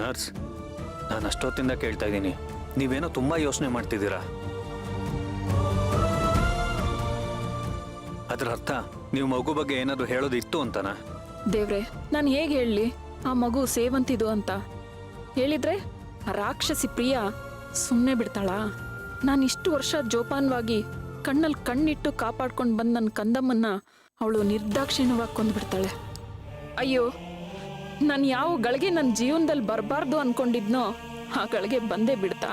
Nurse, ನಾನು ಅಷ್ಟೊತ್ತಿಂದ ಕೇಳ್ತಾ ಇದ್ದೀನಿ, ನೀವೇನೋ ತುಂಬ ಯೋಚನೆ ಮಾಡ್ತಿದ್ದೀರಾ. ಅದರ ಅರ್ಥ ನೀವು ಮಗು ಬಗ್ಗೆ ಏನಾದರೂ ಹೇಳೋದಿತ್ತು ಅಂತನಾ? ದೇವ್ರೆ, ನಾನು ಹೇಗೆ ಹೇಳಲಿ ಆ ಮಗು ಸೇವಂತಿದು ಅಂತ? ಹೇಳಿದ್ರೆ ಆ ರಾಕ್ಷಸಿ ಪ್ರಿಯ ಸುಮ್ಮನೆ ಬಿಡ್ತಾಳಾ? ನಾನು ಇಷ್ಟು ವರ್ಷ ಜೋಪಾನವಾಗಿ ಕಣ್ಣಲ್ಲಿ ಕಣ್ಣಿಟ್ಟು ಕಾಪಾಡ್ಕೊಂಡು ಬಂದು ನನ್ನ ಕಂದಮ್ಮನ್ನ ಅವಳು ನಿರ್ದಾಕ್ಷಿಣ್ಯವಾಗಿ ಕೊಂದ್ಬಿಡ್ತಾಳೆ. ಅಯ್ಯೋ, ನಾನು ಯಾವ ಗಳಿಗೆ ನನ್ನ ಜೀವನದಲ್ಲಿ ಬರಬಾರ್ದು ಅನ್ಕೊಂಡಿದ್ನೋ ಆ ಗಳಿಗೆ ಬಂದೇ ಬಿಡ್ತಾ.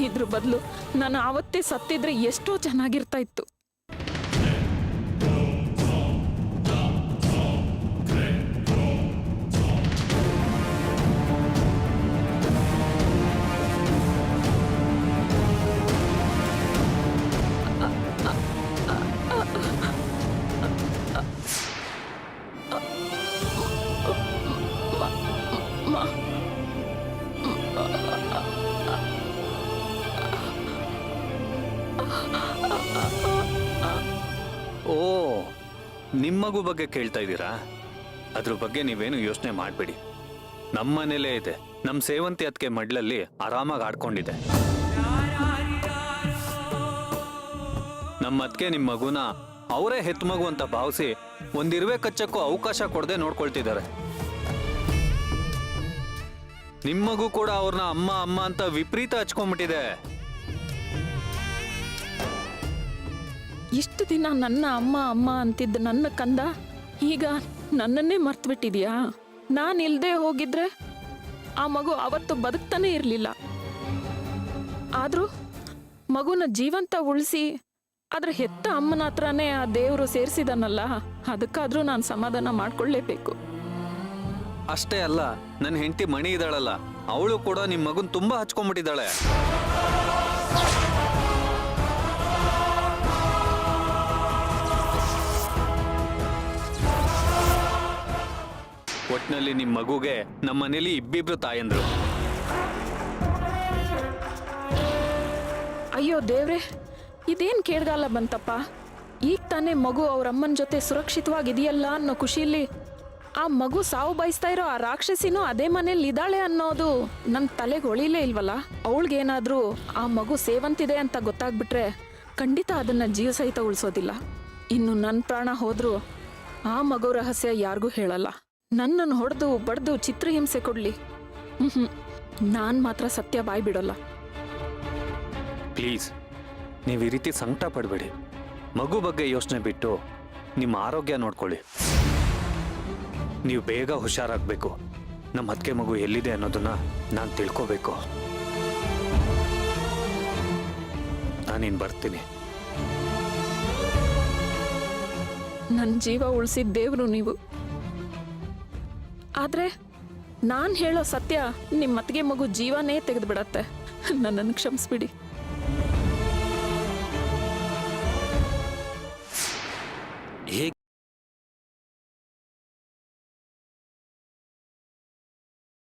ಇದ್ರ ಬದಲು ನಾನು ಆವತ್ತೇ ಸತ್ತಿದ್ರೆ ಎಷ್ಟೋ ಚೆನ್ನಾಗಿರ್ತಾ ಇತ್ತು. ಓ, ನಿಮ್ಮ ಮಗು ಬಗ್ಗೆ ಕೇಳ್ತಾ ಇದ್ದೀರಾ? ಅದ್ರ ಬಗ್ಗೆ ನೀವೇನು ಯೋಚನೆ ಮಾಡಬೇಡಿ. ನಮ್ಮ ಮನೇಲೇ ಇದೆ. ನಮ್ಮ ಸೇವಂತಿ ಅದಕ್ಕೆ ಮಡ್ಲಲ್ಲಿ ಆರಾಮಾಗಿ ಆಡ್ಕೊಂಡಿದೆ. ನಮ್ಮ ಅದಕ್ಕೆ ನಿಮ್ಮ ಮಗುನ ಅವರೇ ಹೆತ್ತ ಮಗು ಅಂತ ಭಾವಿಸಿ ಒಂದಿರುವೆ ಕಚ್ಚಕ್ಕೂ ಅವಕಾಶ ಕೊಡದೆ ನೋಡ್ಕೊಳ್ತಿದ್ದಾರೆ. ನಿಮ್ಮ ಮಗು ಕೂಡ ಅವ್ರನ್ನ ಅಮ್ಮ ಅಮ್ಮ ಅಂತ ವಿಪರೀತ ಹಚ್ಕೊಂಡ್ಬಿಟ್ಟಿದೆ. ಇಷ್ಟು ದಿನ ನನ್ನ ಅಮ್ಮ ಅಮ್ಮ ಅಂತಿದ್ದ ನನ್ನ ಕಂದ ಈಗ ನನ್ನನ್ನೇ ಮರ್ತು ಬಿಟ್ಟಿದ್ಯಾ? ನಾನು ಇಲ್ದೇ ಹೋಗಿದ್ರೆ ಆ ಮಗು ಅವತ್ತು ಬದುಕ್ತಾನೆ ಇರಲಿಲ್ಲ. ಆದರೂ ಮಗುನ ಜೀವಂತ ಉಳಿಸಿ ಅದ್ರ ಹೆತ್ತ ಅಮ್ಮನ ಹತ್ರನೇ ಆ ದೇವರು ಸೇರಿಸಿದನಲ್ಲ, ಅದಕ್ಕಾದ್ರೂ ನಾನು ಸಮಾಧಾನ ಮಾಡ್ಕೊಳ್ಳೇಬೇಕು. ಅಷ್ಟೇ ಅಲ್ಲ, ನನ್ನ ಹೆಂಡತಿ ಮಣಿ ಇದ್ದಾಳಲ್ಲ, ಅವಳು ಕೂಡ ನಿಮ್ಮ ಮಗುನ್ ತುಂಬಾ ಹಚ್ಕೊಂಡ್ಬಿಟ್ಟಿದ್ದಾಳೆ. ಒಟ್ನಲ್ಲಿ ನಿಮ್ಮ ಮಗುಗೆ ನಮ್ಮ ಮನೇಲಿ ಇಬ್ಬಿಬ್ರು ತಾಯಂದ್ರು. ಅಯ್ಯೋ ದೇವ್ರೆ, ಇದೇನ್ ಕೇಳ್ಗಾಲ ಬಂತಪ್ಪ. ಈಗ ತಾನೇ ಮಗು ಅವ್ರ ಅಮ್ಮನ ಜೊತೆ ಸುರಕ್ಷಿತವಾಗಿದೆಯಲ್ಲ ಅನ್ನೋ ಖುಷಿಲಿ ಆ ಮಗು ಸಾವು ಬಯಸ್ತಾ ಇರೋ ಆ ರಾಕ್ಷಸಿನೂ ಅದೇ ಮನೇಲಿ ಇದ್ದಾಳೆ ಅನ್ನೋದು ನನ್ನ ತಲೆಗೆ ಹೊಳಿಲೇ ಇಲ್ವಲ್ಲ. ಅವಳಿಗೇನಾದ್ರೂ ಆ ಮಗು ಸೇವಂತಿದೆ ಅಂತ ಗೊತ್ತಾಗ್ಬಿಟ್ರೆ ಖಂಡಿತ ಅದನ್ನ ಜೀವ ಸಹಿತ ಉಳಿಸೋದಿಲ್ಲ. ಇನ್ನು ನನ್ನ ಪ್ರಾಣ ಹೋದ್ರೂ ಆ ಮಗು ರಹಸ್ಯ ಯಾರಿಗೂ ಹೇಳಲ್ಲ. ನನ್ನನ್ನು ಹೊಡೆದು ಬಡ್ದು ಚಿತ್ರಹಿಂಸೆ ಕೊಡ್ಲಿ, ನಾನು ಮಾತ್ರ ಸತ್ಯ ಬಾಯ್ ಬಿಡೋಲ್ಲ. ಪ್ಲೀಸ್, ನೀವು ಈ ರೀತಿ ಸಂಕಟ ಪಡಬೇಡಿ. ಮಗು ಬಗ್ಗೆ ಯೋಚನೆ ಬಿಟ್ಟು ನಿಮ್ಮ ಆರೋಗ್ಯ ನೋಡ್ಕೊಳ್ಳಿ. ನೀವು ಬೇಗ ಹುಷಾರಾಗಬೇಕು. ನಮ್ಮ ಅತ್ತಿಗೆ ಮಗು ಎಲ್ಲಿದೆ ಅನ್ನೋದನ್ನ ನಾನು ತಿಳ್ಕೋಬೇಕು. ನಾನಿನ್ ಬರ್ತೀನಿ. ನನ್ನ ಜೀವ ಉಳಿಸಿದ ದೇವ್ರು ನೀವು. ಆದ್ರೆ ನಾನು ಹೇಳೋ ಸತ್ಯ ನಿಮ್ಮ ಅತ್ತಿಗೆ ಮಗು ಜೀವನೇ ತೆಗೆದು ಬಿಡತ್ತೆ. ನನ್ನನ್ನು ಕ್ಷಮಿಸ್ಬಿಡಿ.